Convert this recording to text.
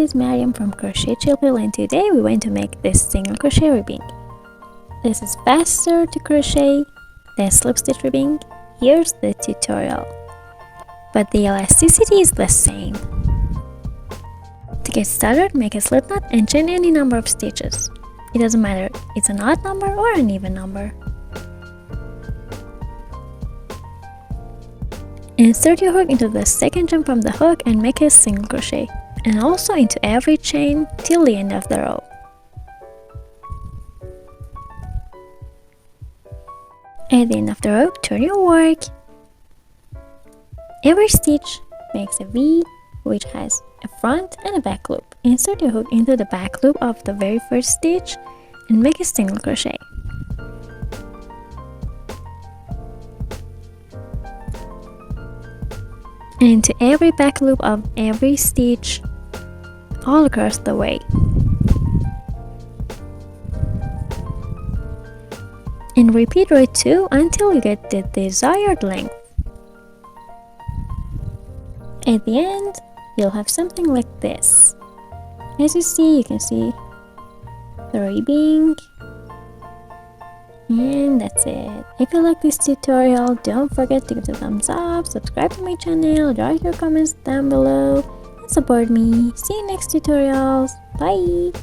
is Maryam from Crochet Chill, and today we're going to make this single crochet ribbing. This is faster to crochet than slip stitch ribbing. Here's the tutorial. But the elasticity is the same. To get started, make a slip knot and chain any number of stitches. It doesn't matter, it's an odd number or an even number. Insert your hook into the second chain from the hook and make a single crochet, and also into every chain till the end of the row. At the end of the row, turn your work. Every stitch makes a V which has a front and a back loop. Insert your hook into the back loop of the very first stitch and make a single crochet. And into every back loop of every stitch all across the way. And repeat row 2 until you get the desired length. At the end, you'll have something like this. As you see, you can see the ribbing. And that's it. If you like this tutorial, don't forget to give it a thumbs up, subscribe to my channel, write your comments down below, and support me. See you next tutorials. Bye!